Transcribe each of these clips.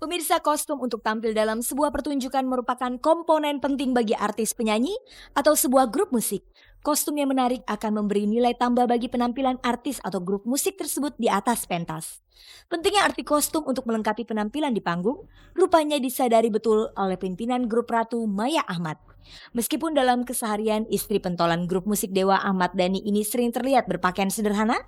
Pemirsa, kostum untuk tampil dalam sebuah pertunjukan merupakan komponen penting bagi artis penyanyi atau sebuah grup musik. Kostum yang menarik akan memberi nilai tambah bagi penampilan artis atau grup musik tersebut di atas pentas. Pentingnya arti kostum untuk melengkapi penampilan di panggung, rupanya disadari betul oleh pimpinan grup Ratu Maya Ahmad. Meskipun dalam keseharian istri pentolan grup musik Dewa Ahmad Dhani ini sering terlihat berpakaian sederhana,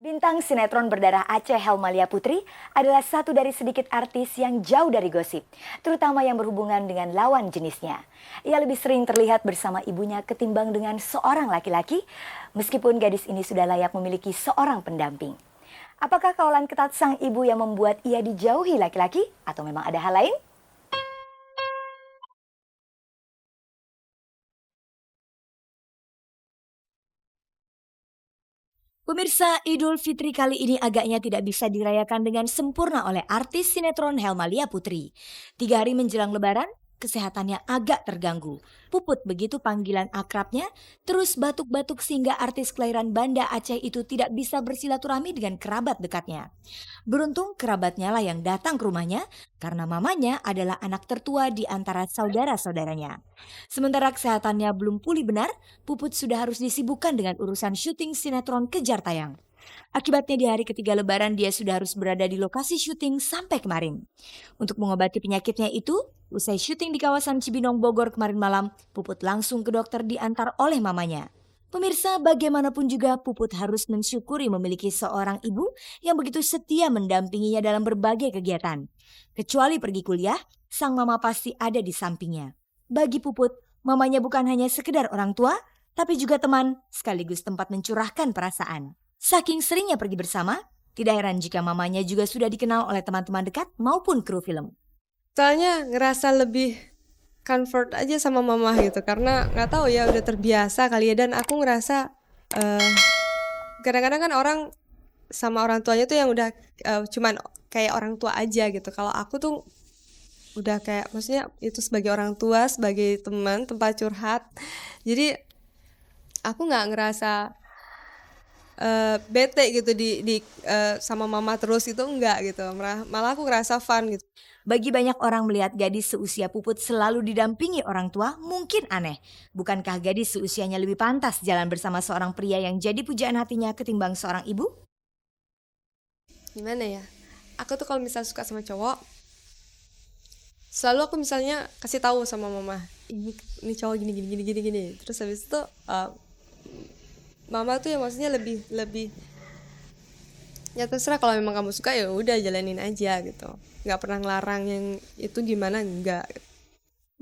bintang sinetron berdarah Aceh Helmalia Putri adalah satu dari sedikit artis yang jauh dari gosip, terutama yang berhubungan dengan lawan jenisnya. Ia lebih sering terlihat bersama ibunya ketimbang dengan seorang laki-laki, meskipun gadis ini sudah layak memiliki seorang pendamping. Apakah kawalan ketat sang ibu yang membuat ia dijauhi laki-laki, atau memang ada hal lain? Pemirsa, Idul Fitri kali ini agaknya tidak bisa dirayakan dengan sempurna oleh artis sinetron Helmalia Putri. 3 hari menjelang Lebaran, kesehatannya agak terganggu. Puput begitu panggilan akrabnya, terus batuk-batuk sehingga artis kelahiran Banda Aceh itu tidak bisa bersilaturahmi dengan kerabat dekatnya. Beruntung kerabatnya lah yang datang ke rumahnya karena mamanya adalah anak tertua di antara saudara-saudaranya. Sementara kesehatannya belum pulih benar, Puput sudah harus disibukkan dengan urusan syuting sinetron Kejar Tayang. Akibatnya di hari ketiga Lebaran dia sudah harus berada di lokasi syuting sampai kemarin. Untuk mengobati penyakitnya itu, usai syuting di kawasan Cibinong Bogor kemarin malam, Puput langsung ke dokter diantar oleh mamanya. Pemirsa, bagaimanapun juga Puput harus mensyukuri memiliki seorang ibu yang begitu setia mendampinginya dalam berbagai kegiatan. Kecuali pergi kuliah, sang mama pasti ada di sampingnya. Bagi Puput, mamanya bukan hanya sekedar orang tua, tapi juga teman sekaligus tempat mencurahkan perasaan. Saking seringnya pergi bersama, tidak heran jika mamanya juga sudah dikenal oleh teman-teman dekat maupun kru film. Soalnya ngerasa lebih comfort aja sama mama gitu, karena nggak tahu ya udah terbiasa kali ya. Dan aku ngerasa kadang-kadang kan orang sama orang tuanya tuh yang udah cuman kayak orang tua aja gitu. Kalau aku tuh udah kayak, maksudnya itu sebagai orang tua, sebagai teman, tempat curhat. Jadi aku nggak ngerasa bete gitu di sama mama terus, itu enggak gitu. Malah aku ngerasa fun gitu. Bagi banyak orang melihat gadis seusia Puput selalu didampingi orang tua mungkin aneh. Bukankah gadis seusianya lebih pantas jalan bersama seorang pria yang jadi pujaan hatinya ketimbang seorang ibu? Gimana ya? Aku tuh kalau misal suka sama cowok, selalu aku misalnya kasih tahu sama mama, ini cowok gini gini gini gini gini. Terus habis itu mama tuh ya maksudnya lebih ya terserah, kalau memang kamu suka ya udah jalanin aja gitu. Nggak pernah ngelarang yang itu gimana, enggak.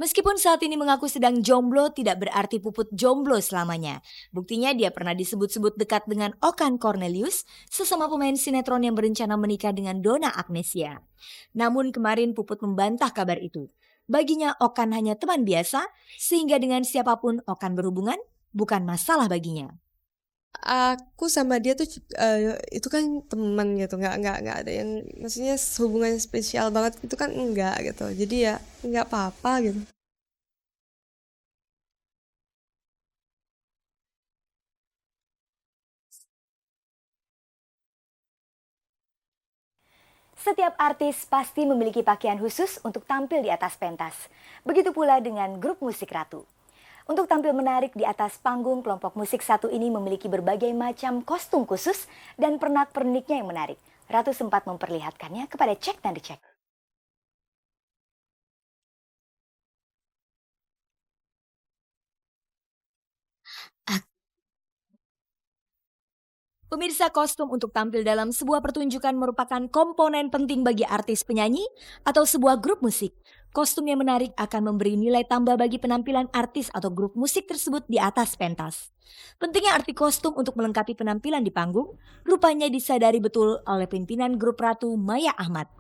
Meskipun saat ini mengaku sedang jomblo, tidak berarti Puput jomblo selamanya. Buktinya dia pernah disebut-sebut dekat dengan Okan Cornelius, sesama pemain sinetron yang berencana menikah dengan Donna Agnesia. Namun kemarin Puput membantah kabar itu. Baginya Okan hanya teman biasa, sehingga dengan siapapun Okan berhubungan bukan masalah baginya. Aku sama dia tuh itu kan teman gitu, nggak ada yang maksudnya hubungan spesial banget, itu kan enggak gitu. Jadi ya nggak apa-apa gitu. Setiap artis pasti memiliki pakaian khusus untuk tampil di atas pentas. Begitu pula dengan grup musik Ratu. Untuk tampil menarik di atas panggung, kelompok musik satu ini memiliki berbagai macam kostum khusus dan pernak-perniknya yang menarik. Ratu sempat memperlihatkannya kepada Cek dan Dicek. Pemirsa, kostum untuk tampil dalam sebuah pertunjukan merupakan komponen penting bagi artis penyanyi atau sebuah grup musik. Kostum yang menarik akan memberi nilai tambah bagi penampilan artis atau grup musik tersebut di atas pentas. Pentingnya arti kostum untuk melengkapi penampilan di panggung, rupanya disadari betul oleh pimpinan grup Ratu Maya Ahmad.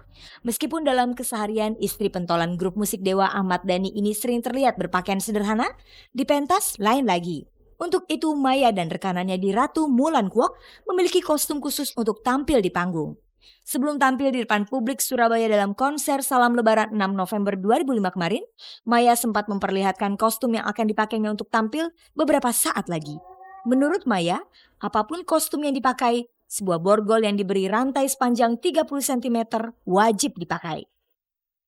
Meskipun dalam keseharian istri pentolan grup musik Dewa Ahmad Dhani ini sering terlihat berpakaian sederhana, di pentas lain lagi. Untuk itu Maya dan rekanannya di Ratu Mulan Kwok memiliki kostum khusus untuk tampil di panggung. Sebelum tampil di depan publik Surabaya dalam konser Salam Lebaran 6 November 2005 kemarin, Maya sempat memperlihatkan kostum yang akan dipakainya untuk tampil beberapa saat lagi. Menurut Maya, apapun kostum yang dipakai, sebuah borgol yang diberi rantai sepanjang 30 cm wajib dipakai.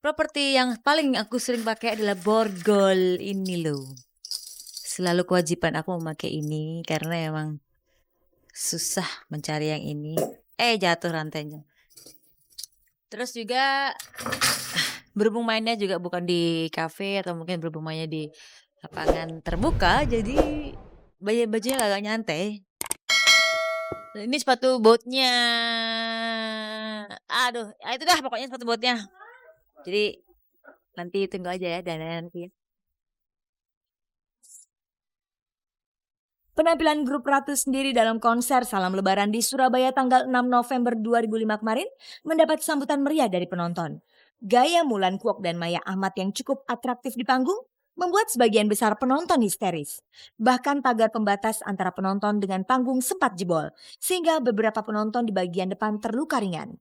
Properti yang paling aku sering pakai adalah borgol ini loh. Selalu kewajiban aku memakai ini karena emang susah mencari yang ini. Jatuh rantainya. Terus juga berhubung mainnya juga bukan di kafe atau mungkin berhubung mainnya di lapangan terbuka, jadi bajunya agak nyantai. Ini sepatu botnya. Aduh, itu dah pokoknya sepatu botnya. Jadi nanti tunggu aja ya dan nanti. Penampilan grup Ratu sendiri dalam konser Salam Lebaran di Surabaya tanggal 6 November 2005 kemarin mendapat sambutan meriah dari penonton. Gaya Mulan Kuok dan Maya Ahmad yang cukup atraktif di panggung membuat sebagian besar penonton histeris. Bahkan pagar pembatas antara penonton dengan panggung sempat jebol, sehingga beberapa penonton di bagian depan terluka ringan.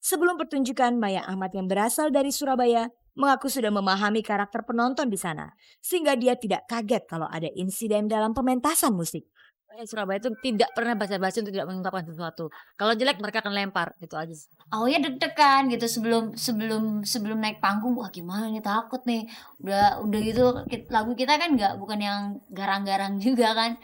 Sebelum pertunjukan, Maya Ahmad yang berasal dari Surabaya mengaku sudah memahami karakter penonton di sana, sehingga dia tidak kaget kalau ada insiden dalam pementasan musik. Surabaya itu tidak pernah basa-basi untuk tidak mengungkapkan sesuatu. Kalau jelek mereka akan lempar, itu aja. Awalnya deg-degan gitu sebelum naik panggung, wah gimana nih, takut nih. Udah gitu lagu kita kan bukan yang garang-garang juga kan.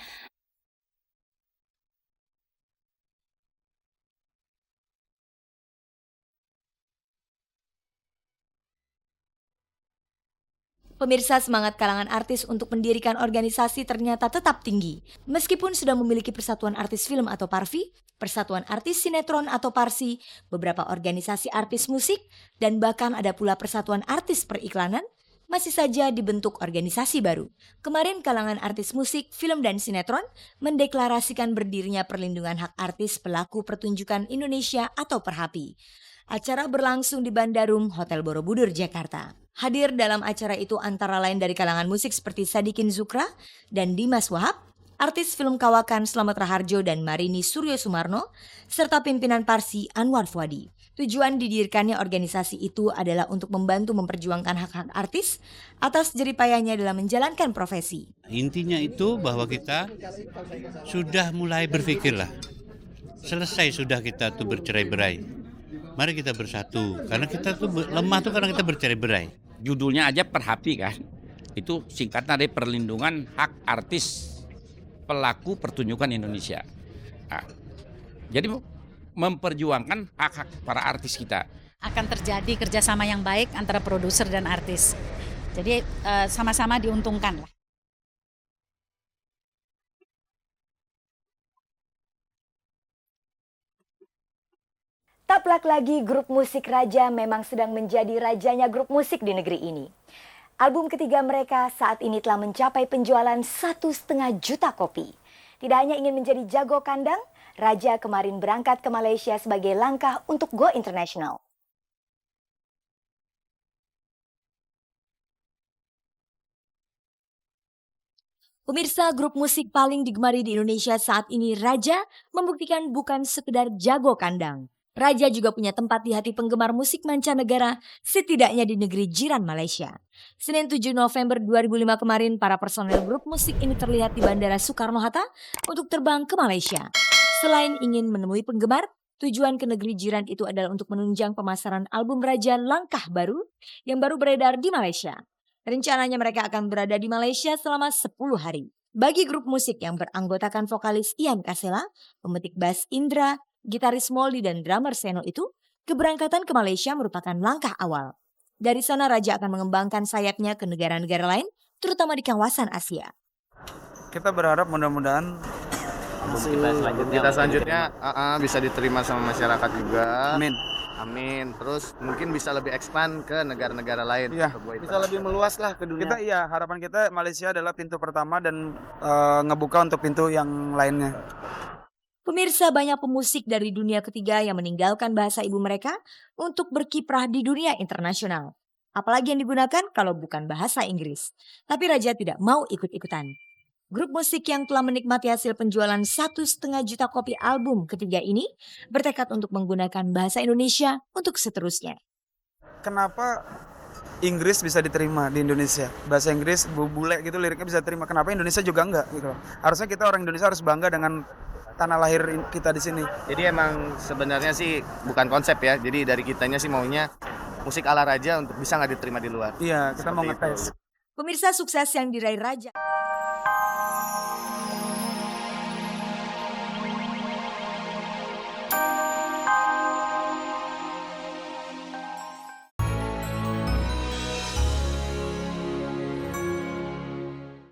Pemirsa, semangat kalangan artis untuk mendirikan organisasi ternyata tetap tinggi. Meskipun sudah memiliki Persatuan Artis Film atau PARFI, Persatuan Artis Sinetron atau PARSI, beberapa organisasi artis musik, dan bahkan ada pula Persatuan Artis Periklanan, masih saja dibentuk organisasi baru. Kemarin kalangan artis musik, film, dan sinetron mendeklarasikan berdirinya Perlindungan Hak Artis Pelaku Pertunjukan Indonesia atau PERHAPI. Acara berlangsung di Bandarum, Hotel Borobudur, Jakarta. Hadir dalam acara itu antara lain dari kalangan musik seperti Sadikin Zukra dan Dimas Wahab, artis film Kawakan Slamet Raharjo dan Marini Suryo Sumarno, serta pimpinan PARSI Anwar Fuadi. Tujuan didirikannya organisasi itu adalah untuk membantu memperjuangkan hak-hak artis atas jeripayahnya dalam menjalankan profesi. Intinya itu bahwa kita sudah mulai berpikirlah, selesai sudah kita tuh bercerai-berai. Mari kita bersatu, karena kita tuh lemah tuh karena kita bercerai-berai. Judulnya aja PERHAPI kan, itu singkatan dari Perlindungan Hak Artis Pelaku Pertunjukan Indonesia. Nah, jadi memperjuangkan hak-hak para artis kita. Akan terjadi kerjasama yang baik antara produser dan artis. Jadi sama-sama diuntungkan lah. Tak pelak lagi, grup musik Raja memang sedang menjadi rajanya grup musik di negeri ini. Album ketiga mereka saat ini telah mencapai penjualan 1,5 juta kopi. Tidak hanya ingin menjadi jago kandang, Raja kemarin berangkat ke Malaysia sebagai langkah untuk go international. Pemirsa, grup musik paling digemari di Indonesia saat ini, Raja, membuktikan bukan sekedar jago kandang. Raja juga punya tempat di hati penggemar musik mancanegara, setidaknya di negeri jiran Malaysia. Senin 7 November 2005 kemarin, para personel grup musik ini terlihat di Bandara Soekarno-Hatta untuk terbang ke Malaysia. Selain ingin menemui penggemar, tujuan ke negeri jiran itu adalah untuk menunjang pemasaran album Raja Langkah Baru yang baru beredar di Malaysia. Rencananya mereka akan berada di Malaysia selama 10 hari. Bagi grup musik yang beranggotakan vokalis Ian Kasela, pemetik bass Indra, gitaris Molly dan drummer Seno itu, keberangkatan ke Malaysia merupakan langkah awal. Dari sana Raja akan mengembangkan sayapnya ke negara-negara lain, terutama di kawasan Asia. Kita berharap mudah-mudahan kita selanjutnya bisa diterima sama masyarakat juga. Amin. Amin. Terus mungkin bisa lebih expand ke negara-negara lain. Iya, bisa lebih meluas lah ke dunia. Harapan kita Malaysia adalah pintu pertama dan ngebuka untuk pintu yang lainnya. Pemirsa, banyak pemusik dari dunia ketiga yang meninggalkan bahasa ibu mereka untuk berkiprah di dunia internasional. Apalagi yang digunakan kalau bukan bahasa Inggris. Tapi Raja tidak mau ikut-ikutan. Grup musik yang telah menikmati hasil penjualan 1,5 juta kopi album ketiga ini bertekad untuk menggunakan bahasa Indonesia untuk seterusnya. Kenapa Inggris bisa diterima di Indonesia. Bahasa Inggris bule gitu liriknya bisa terima. Kenapa Indonesia juga enggak gitu. Harusnya kita orang Indonesia harus bangga dengan tanah lahir kita di sini. Jadi emang sebenarnya sih bukan konsep ya. Jadi dari kitanya sih maunya musik ala raja untuk bisa nggak diterima di luar. Iya, kita mau Seperti itu. ngetes. Pemirsa, sukses yang diraih Raja.